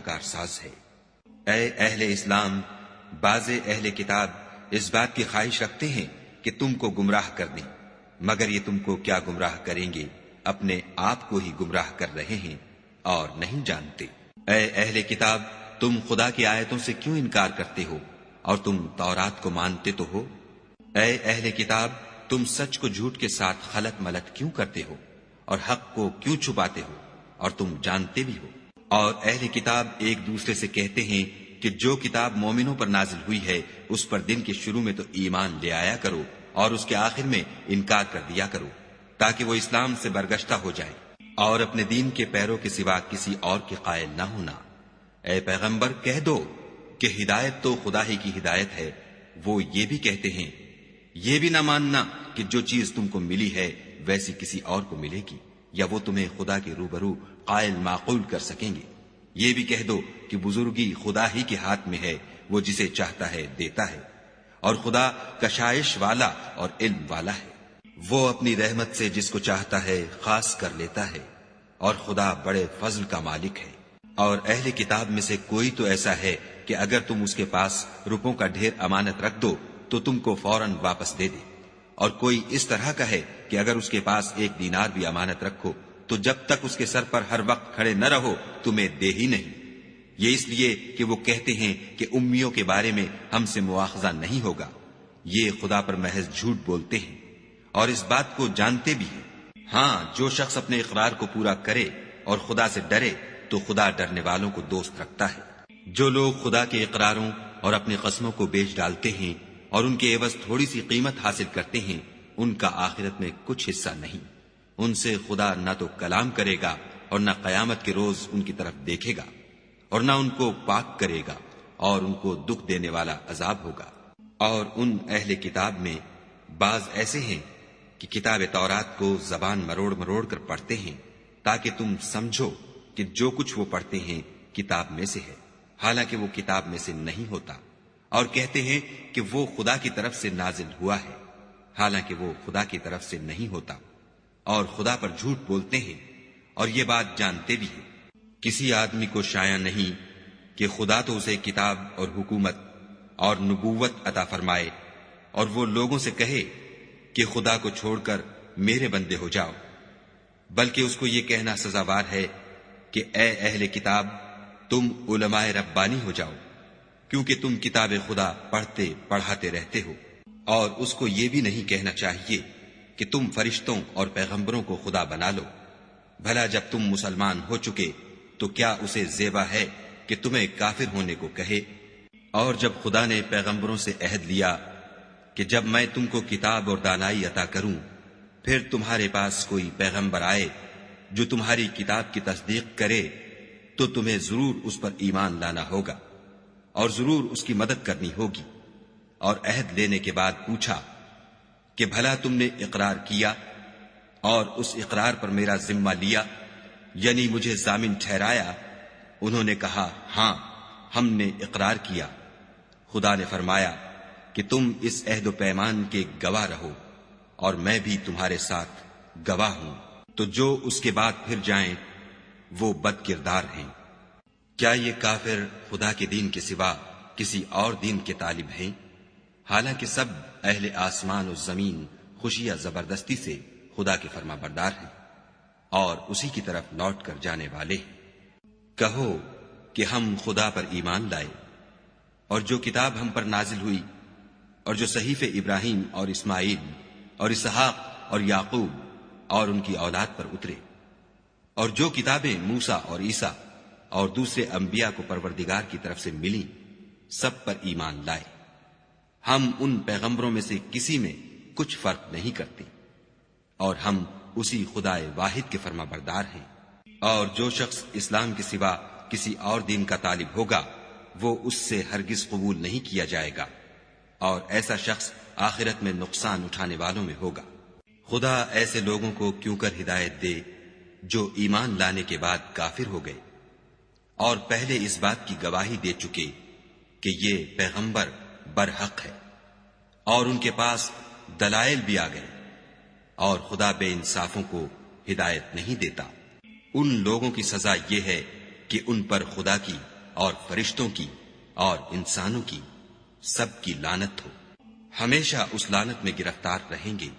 کارساز ہے۔ اے اہل اسلام، بعض اہل کتاب اس بات کی خواہش رکھتے ہیں کہ تم کو گمراہ کر دیں، مگر یہ تم کو کیا گمراہ کریں گے، اپنے آپ کو ہی گمراہ کر رہے ہیں اور نہیں جانتے۔ اے اہل کتاب، تم خدا کی آیتوں سے کیوں انکار کرتے ہو اور تم تورات کو مانتے تو ہو؟ اے اہل کتاب، تم سچ کو جھوٹ کے ساتھ خلط ملط کیوں کرتے ہو اور حق کو کیوں چھپاتے ہو اور تم جانتے بھی ہو؟ اور اہل کتاب ایک دوسرے سے کہتے ہیں کہ جو کتاب مومنوں پر نازل ہوئی ہے اس پر دن کے شروع میں تو ایمان لے آیا کرو اور اس کے آخر میں انکار کر دیا کرو، تاکہ وہ اسلام سے برگشتہ ہو جائے اور اپنے دین کے پیروں کے سوا کسی اور کے قائل نہ ہونا۔ اے پیغمبر، کہہ دو کہ ہدایت تو خدا ہی کی ہدایت ہے۔ وہ یہ بھی کہتے ہیں یہ بھی نہ ماننا کہ جو چیز تم کو ملی ہے ویسی کسی اور کو ملے گی، یا وہ تمہیں خدا کے روبرو قائل معقول کر سکیں گے۔ یہ بھی کہہ دو کہ بزرگی خدا ہی کے ہاتھ میں ہے، وہ جسے چاہتا ہے دیتا ہے، اور خدا کشائش والا اور علم والا ہے۔ وہ اپنی رحمت سے جس کو چاہتا ہے خاص کر لیتا ہے، اور خدا بڑے فضل کا مالک ہے۔ اور اہل کتاب میں سے کوئی تو ایسا ہے کہ اگر تم اس کے پاس روپوں کا ڈھیر امانت رکھ دو تو تم کو فوراً واپس دے دے، اور کوئی اس طرح کا ہے کہ اگر اس کے پاس 1 دینار بھی امانت رکھو تو جب تک اس کے سر پر ہر وقت کھڑے نہ رہو تمہیں دے ہی نہیں۔ یہ اس لیے کہ وہ کہتے ہیں کہ امیوں کے بارے میں ہم سے مواخذہ نہیں ہوگا۔ یہ خدا پر محض جھوٹ بولتے ہیں اور اس بات کو جانتے بھی ہیں۔ ہاں، جو شخص اپنے اقرار کو پورا کرے اور خدا سے ڈرے تو خدا ڈرنے والوں کو دوست رکھتا ہے۔ جو لوگ خدا کے اقراروں اور اپنی قسموں کو بیچ ڈالتے ہیں اور ان کے عوض تھوڑی سی قیمت حاصل کرتے ہیں، ان کا آخرت میں کچھ حصہ نہیں۔ ان سے خدا نہ تو کلام کرے گا اور نہ قیامت کے روز ان کی طرف دیکھے گا، اور نہ ان کو پاک کرے گا، اور ان کو دکھ دینے والا عذاب ہوگا۔ اور ان اہل کتاب میں بعض ایسے ہیں کہ کتاب تورات کو زبان مروڑ مروڑ کر پڑھتے ہیں تاکہ تم سمجھو کہ جو کچھ وہ پڑھتے ہیں کتاب میں سے ہے، حالانکہ وہ کتاب میں سے نہیں ہوتا، اور کہتے ہیں کہ وہ خدا کی طرف سے نازل ہوا ہے، حالانکہ وہ خدا کی طرف سے نہیں ہوتا، اور خدا پر جھوٹ بولتے ہیں اور یہ بات جانتے بھی ہیں۔ کسی آدمی کو شایع نہیں کہ خدا تو اسے کتاب اور حکومت اور نبوت عطا فرمائے اور وہ لوگوں سے کہے کہ خدا کو چھوڑ کر میرے بندے ہو جاؤ، بلکہ اس کو یہ کہنا سزاوار ہے کہ اے اہل کتاب، تم علماء ربانی ہو جاؤ، کیونکہ تم کتاب خدا پڑھتے پڑھاتے رہتے ہو۔ اور اس کو یہ بھی نہیں کہنا چاہیے کہ تم فرشتوں اور پیغمبروں کو خدا بنا لو۔ بھلا جب تم مسلمان ہو چکے تو کیا اسے زیبا ہے کہ تمہیں کافر ہونے کو کہے؟ اور جب خدا نے پیغمبروں سے عہد لیا کہ جب میں تم کو کتاب اور دانائی عطا کروں، پھر تمہارے پاس کوئی پیغمبر آئے جو تمہاری کتاب کی تصدیق کرے تو تمہیں ضرور اس پر ایمان لانا ہوگا اور ضرور اس کی مدد کرنی ہوگی۔ اور عہد لینے کے بعد پوچھا کہ بھلا تم نے اقرار کیا اور اس اقرار پر میرا ذمہ لیا، یعنی مجھے ضامن ٹھہرایا؟ انہوں نے کہا ہاں، ہم نے اقرار کیا۔ خدا نے فرمایا کہ تم اس عہد و پیمان کے گواہ رہو اور میں بھی تمہارے ساتھ گواہ ہوں۔ تو جو اس کے بعد پھر جائیں وہ بد کردار ہیں۔ کیا یہ کافر خدا کے دین کے سوا کسی اور دین کے طالب ہیں؟ حالانکہ سب اہل آسمان و زمین خوشی یا زبردستی سے خدا کے فرما بردار ہیں اور اسی کی طرف لوٹ کر جانے والے ہیں۔ کہو کہ ہم خدا پر ایمان لائے اور جو کتاب ہم پر نازل ہوئی اور جو صحیفے ابراہیم اور اسماعیل اور اسحاق اور یعقوب اور ان کی اولاد پر اترے، اور جو کتابیں موسیٰ اور عیسیٰ اور دوسرے انبیاء کو پروردگار کی طرف سے ملی، سب پر ایمان لائے۔ ہم ان پیغمبروں میں سے کسی میں کچھ فرق نہیں کرتے، اور ہم اسی خدا واحد کے فرما بردار ہیں۔ اور جو شخص اسلام کے سوا کسی اور دین کا طالب ہوگا وہ اس سے ہرگز قبول نہیں کیا جائے گا، اور ایسا شخص آخرت میں نقصان اٹھانے والوں میں ہوگا۔ خدا ایسے لوگوں کو کیوں کر ہدایت دے جو ایمان لانے کے بعد کافر ہو گئے اور پہلے اس بات کی گواہی دے چکے کہ یہ پیغمبر برحق ہے، اور ان کے پاس دلائل بھی آ گئے، اور خدا بے انصافوں کو ہدایت نہیں دیتا۔ ان لوگوں کی سزا یہ ہے کہ ان پر خدا کی اور فرشتوں کی اور انسانوں کی سب کی لعنت ہو، ہمیشہ اس لعنت میں گرفتار رہیں گے۔